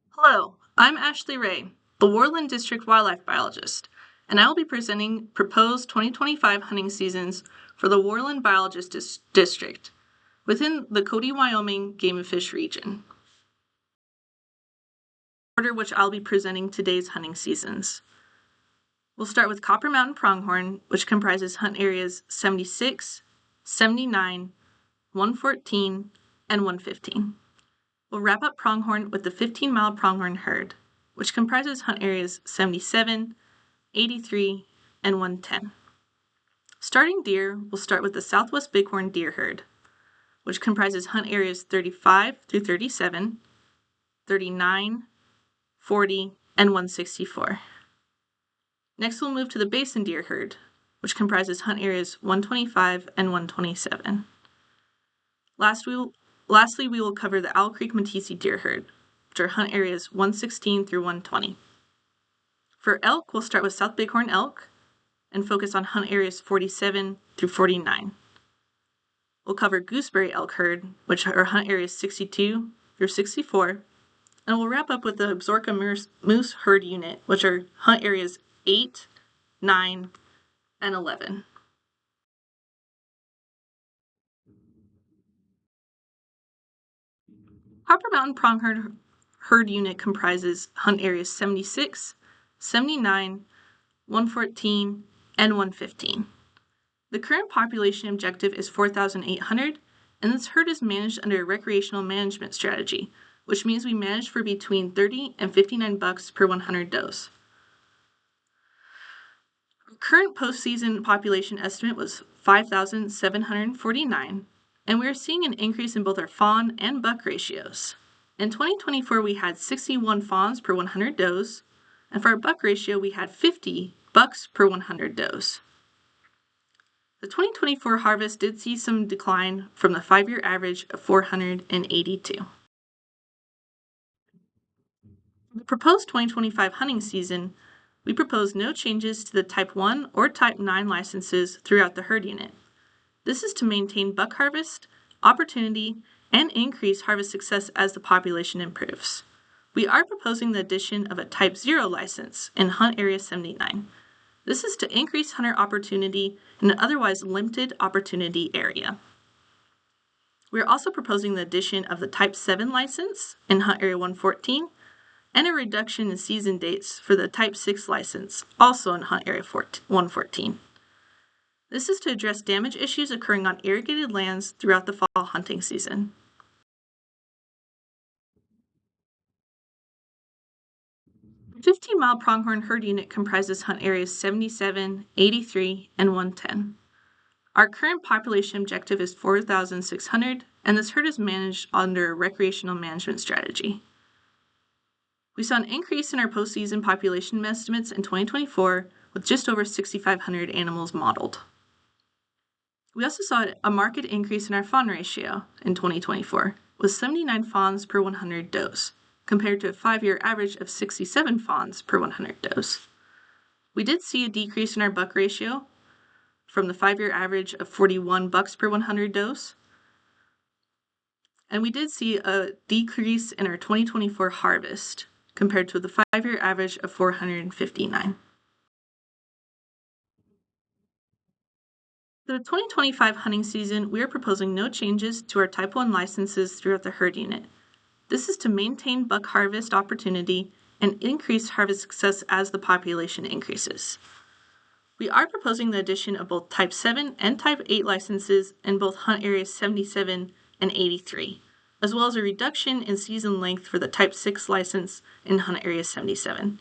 Hello, I'm Ashley Ray, the Worland District Wildlife Biologist, and I will be presenting proposed 2025 hunting seasons for the Worland Biologist District within the Cody, Wyoming Game and Fish region. Order which I'll be presenting today's hunting seasons. We'll start with Copper Mountain Pronghorn, which comprises hunt areas 76, 79, 114, and 115. We'll wrap up pronghorn with the 15-mile pronghorn herd, which comprises hunt areas 77, 83, and 110. Starting deer, we'll start with the Southwest Bighorn deer herd, which comprises hunt areas 35 through 37, 39, 40, and 164. Next, we'll move to the Basin deer herd, which comprises hunt areas 125 and 127. Lastly, we will cover the Creek and Meeteetse deer herd, which are hunt areas 116 through 120. For elk, we'll start with South Bighorn elk and focus on hunt areas 47 through 49. We'll cover Gooseberry elk herd, which are hunt areas 62 through 64, and we'll wrap up with the Absaroka moose herd unit, which are hunt areas 8, 9, and 11. Copper Mountain Pronghorn herd unit comprises hunt areas 76, 79, 114, and 115. The current population objective is 4,800, and this herd is managed under a recreational management strategy, which means we manage for between 30 and 59 bucks per 100 does. Our current postseason population estimate was 5,749, and we are seeing an increase in both our fawn and buck ratios. In 2024, we had 61 fawns per 100 does, and for our buck ratio, we had 50 bucks per 100 does. The 2024 harvest did see some decline from the 5-year average of 482. For the proposed 2025 hunting season, we propose no changes to the Type 1 or Type 9 licenses throughout the herd unit. This is to maintain buck harvest, opportunity, and increase harvest success as the population improves. We are proposing the addition of a Type 0 license in Hunt Area 79. This is to increase hunter opportunity in an otherwise limited opportunity area. We are also proposing the addition of the Type 7 license in Hunt Area 114 and a reduction in season dates for the Type 6 license, also in Hunt Area 114. This is to address damage issues occurring on irrigated lands throughout the fall hunting season. The 15-mile pronghorn herd unit comprises hunt areas 77, 83, and 110. Our current population objective is 4,600, and this herd is managed under a recreational management strategy. We saw an increase in our postseason population estimates in 2024 with just over 6,500 animals modeled. We also saw a marked increase in our fawn ratio in 2024, with 79 fawns per 100 does, compared to a 5-year average of 67 fawns per 100 does. We did see a decrease in our buck ratio from the 5-year average of 41 bucks per 100 does, and we did see a decrease in our 2024 harvest compared to the 5-year average of 459. For the 2025 hunting season, we are proposing no changes to our Type 1 licenses throughout the herd unit. This is to maintain buck harvest opportunity and increase harvest success as the population increases. We are proposing the addition of both Type 7 and Type 8 licenses in both hunt areas 77 and 83, as well as a reduction in season length for the Type 6 license in hunt area 77.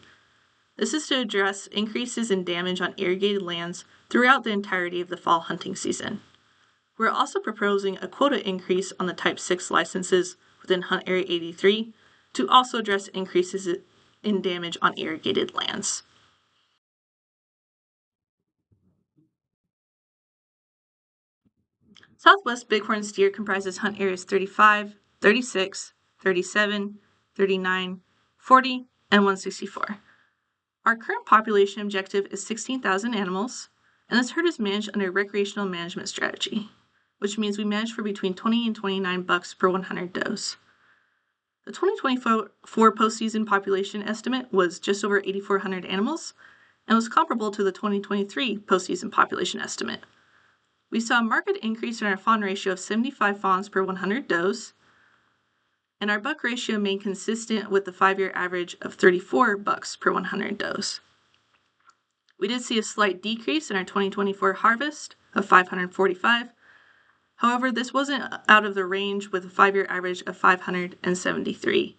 This is to address increases in damage on irrigated lands throughout the entirety of the fall hunting season. We're also proposing a quota increase on the Type 6 licenses within Hunt Area 83 to also address increases in damage on irrigated lands. Southwest Bighorn steer comprises hunt areas 35, 36, 37, 39, 40, and 164. Our current population objective is 16,000 animals, and this herd is managed under a recreational management strategy, which means we manage for between 20 and 29 bucks per 100 does. The 2024 postseason population estimate was just over 8,400 animals and was comparable to the 2023 postseason population estimate. We saw a marked increase in our fawn ratio of 75 fawns per 100 does, and our buck ratio remained consistent with the 5-year average of 34 bucks per 100 does. We did see a slight decrease in our 2024 harvest of 545. However, this wasn't out of the range with a 5-year average of 573.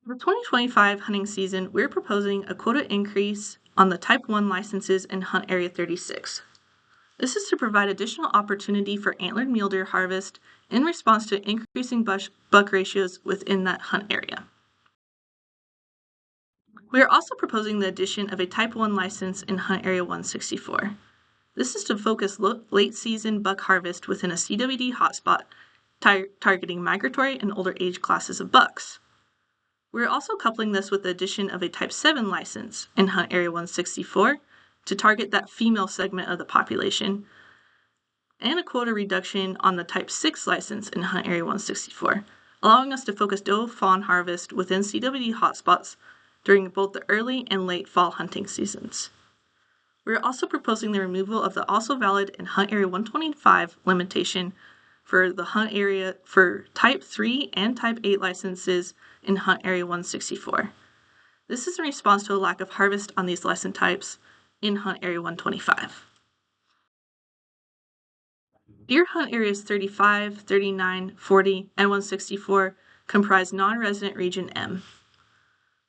For the 2025 hunting season, we're proposing a quota increase on the Type 1 licenses in Hunt Area 36. This is to provide additional opportunity for antlered mule deer harvest in response to increasing buck ratios within that hunt area. We are also proposing the addition of a Type 1 license in Hunt Area 164. This is to focus late season buck harvest within a CWD hotspot targeting migratory and older age classes of bucks. We're also coupling this with the addition of a Type 7 license in Hunt Area 164 to target that female segment of the population, and a quota reduction on the Type 6 license in Hunt Area 164, allowing us to focus doe fawn harvest within CWD hotspots during both the early and late fall hunting seasons. We are also proposing the removal of the also valid in Hunt Area 125 limitation for the hunt area for Type 3 and Type 8 licenses in Hunt Area 164. This is in response to a lack of harvest on these license types in Hunt Area 125. Deer hunt areas 35, 39, 40, and 164 comprise non-resident Region M.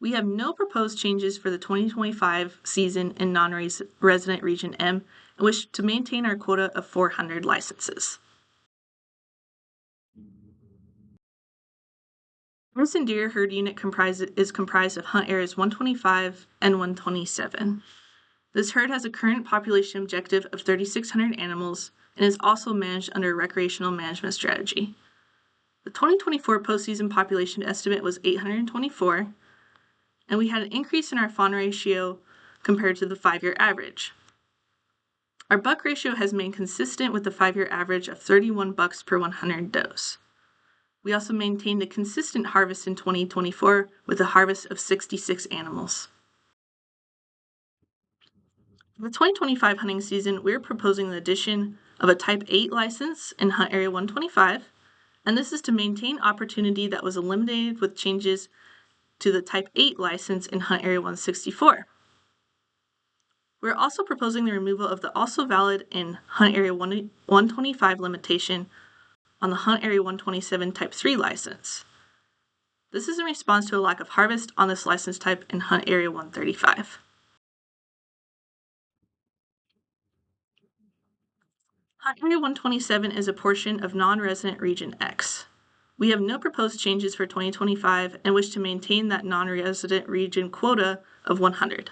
We have no proposed changes for the 2025 season in non-resident Region M and wish to maintain our quota of 400 licenses. Basin deer herd unit is comprised of hunt areas 125 and 127. This herd has a current population objective of 3,600 animals and is also managed under a recreational management strategy. The 2024 postseason population estimate was 824, and we had an increase in our fawn ratio compared to the 5-year average. Our buck ratio has remained consistent with the 5-year average of 31 bucks per 100 does. We also maintained a consistent harvest in 2024 with a harvest of 66 animals. For the 2025 hunting season, we're proposing the addition of a Type 8 license in Hunt Area 125, and this is to maintain opportunity that was eliminated with changes to the Type 8 license in Hunt Area 164. We're also proposing the removal of the also valid in Hunt Area 125 limitation on the Hunt Area 127 Type 3 license. This is in response to a lack of harvest on this license type in Hunt Area 135. Hunt Area 127 is a portion of non-resident Region X. We have no proposed changes for 2025 and wish to maintain that non-resident region quota of 100.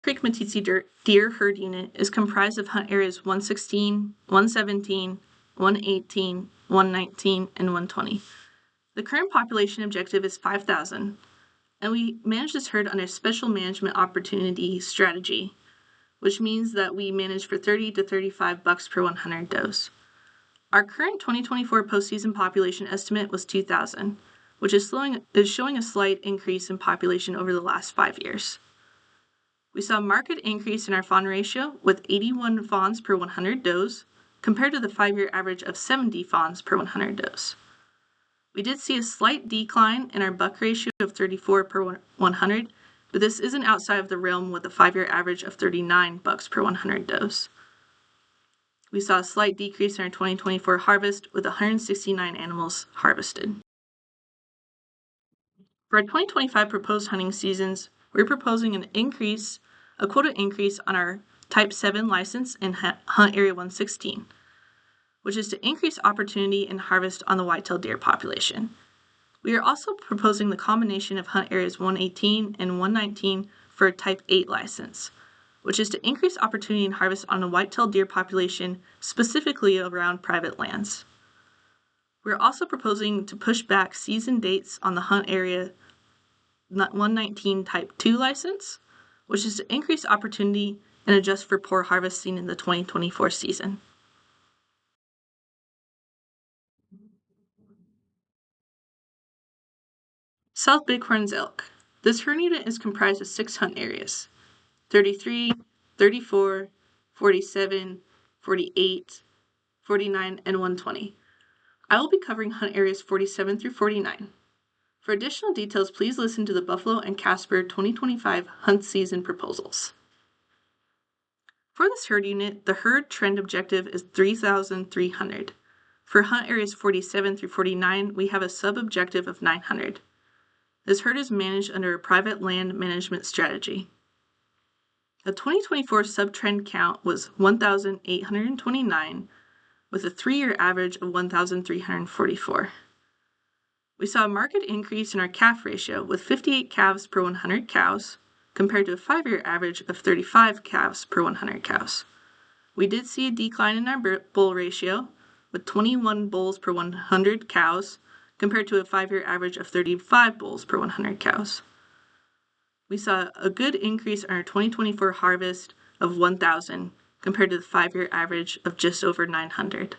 Creek and Meeteetse deer herd unit is comprised of hunt areas 116, 117, 118, 119, and 120. The current population objective is 5,000, and we manage this herd under a special management opportunity strategy, which means that we manage for 30 to 35 bucks per 100 does. Our current 2024 postseason population estimate was 2,000, which is showing a slight increase in population over the last 5 years. We saw a marked increase in our fawn ratio with 81 fawns per 100 does compared to the 5-year average of 70 fawns per 100 does. We did see a slight decline in our buck ratio of 34 per 100, but this isn't outside of the realm with a 5-year average of 39 bucks per 100 does. We saw a slight decrease in our 2024 harvest with 169 animals harvested. For our 2025 proposed hunting seasons, we're proposing a quota increase on our Type 7 license in Hunt Area 116, which is to increase opportunity and harvest on the whitetail deer population. We are also proposing the combination of Hunt Areas 118 and 119 for a Type 8 license, which is to increase opportunity and harvest on the whitetail deer population, specifically around private lands. We're also proposing to push back season dates on the Hunt Area 119 Type 2 license, which is to increase opportunity and adjust for poor harvest seen in the 2024 season. South Bighorn's elk. This herd unit is comprised of 6 hunt areas: 33, 34, 47, 48, 49, and 120. I will be covering hunt areas 47 through 49. For additional details, please listen to the Buffalo and Casper 2025 hunt season proposals. For this herd unit, the herd trend objective is 3,300. For hunt areas 47 through 49, we have a sub-objective of 900. This herd is managed under a private land management strategy. The 2024 sub-trend count was 1,829, with a 3-year average of 1,344. We saw a marked increase in our calf ratio with 58 calves per 100 cows, compared to a 5-year average of 35 calves per 100 cows. We did see a decline in our bull ratio, with 21 bulls per 100 cows, compared to a 5-year average of 35 bulls per 100 cows. We saw a good increase in our 2024 harvest of 1,000, compared to the 5-year average of just over 900.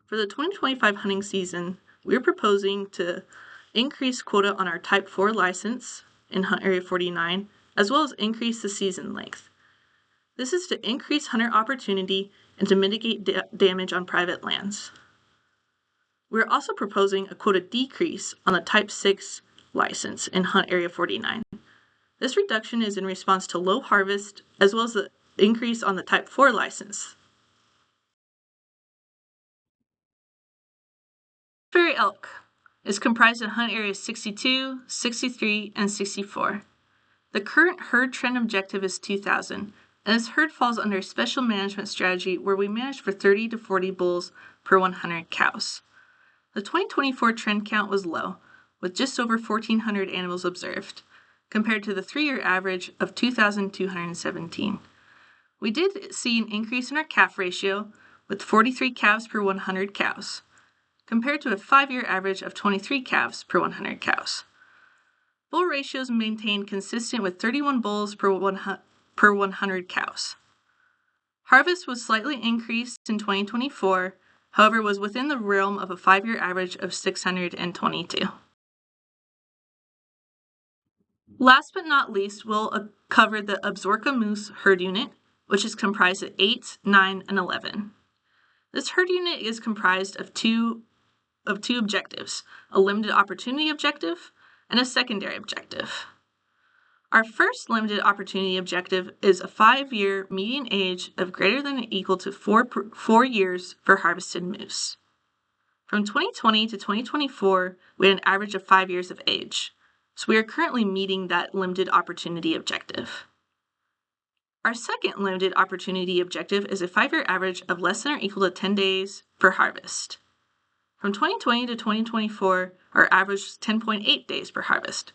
For the 2025 hunting season, we are proposing to increase quota on our Type 4 license in Hunt Area 49, as well as increase the season length. This is to increase hunter opportunity and to mitigate damage on private lands. We are also proposing a quota decrease on the Type 6 license in Hunt Area 49. This reduction is in response to low harvest, as well as the increase on the Type 4 license. Gooseberry elk is comprised of hunt areas 62, 63, and 64. The current herd trend objective is 2,000, and this herd falls under a special management strategy where we manage for 30 to 40 bulls per 100 cows. The 2024 trend count was low, with just over 1,400 animals observed, compared to the 3-year average of 2,217. We did see an increase in our calf ratio, with 43 calves per 100 cows, compared to a 5-year average of 23 calves per 100 cows. Bull ratios maintained consistent with 31 bulls per 100 cows. Harvest was slightly increased in 2024, however was within the realm of a 5-year average of 622. Last but not least, we'll cover the Absaroka moose herd unit, which is comprised of 8, 9, and 11. This herd unit is comprised of two objectives, a limited opportunity objective and a secondary objective. Our first limited opportunity objective is a 5-year median age of greater than or equal to 4 years for harvested moose. From 2020 to 2024, we had an average of 5 years of age, so we are currently meeting that limited opportunity objective. Our second limited opportunity objective is a 5-year average of less than or equal to 10 days for harvest. From 2020 to 2024, our average was 10.8 days per harvest,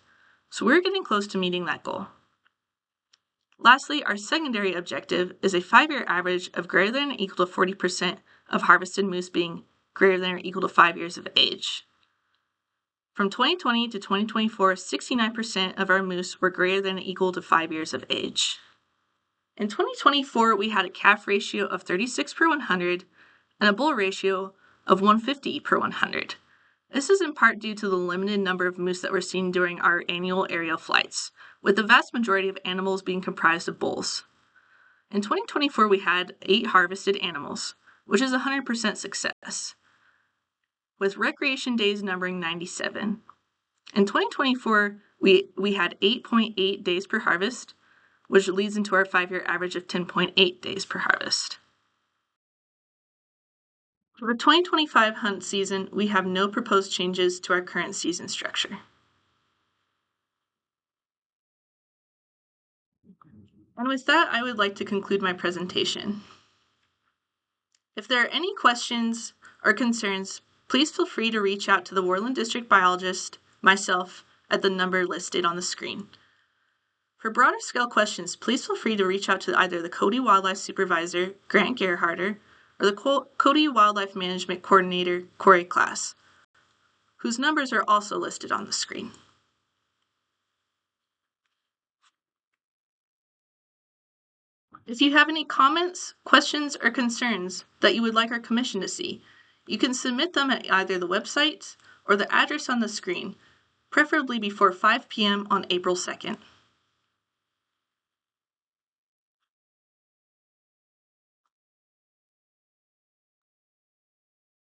so we're getting close to meeting that goal. Lastly, our secondary objective is a 5-year average of greater than or equal to 40% of harvested moose being greater than or equal to 5 years of age. From 2020 to 2024, 69% of our moose were greater than or equal to 5 years of age. In 2024, we had a calf ratio of 36 per 100 and a bull ratio of 150 per 100. This is in part due to the limited number of moose that were seen during our annual aerial flights, with the vast majority of animals being comprised of bulls. In 2024, we had 8 harvested animals, which is 100% success, with recreation days numbering 97. In 2024, we had 8.8 days per harvest, which leads into our 5-year average of 10.8 days per harvest. For the 2025 hunt season, we have no proposed changes to our current season structure. And with that, I would like to conclude my presentation. If there are any questions or concerns, please feel free to reach out to the Worland District Biologist, myself, at the number listed on the screen. For broader scale questions, please feel free to reach out to either the Cody Wildlife Supervisor, Grant Gerharder, or the Cody Wildlife Management Coordinator, Corey Class, whose numbers are also listed on the screen. If you have any comments, questions, or concerns that you would like our commission to see, you can submit them at either the website or the address on the screen, preferably before 5 p.m. on April 2nd.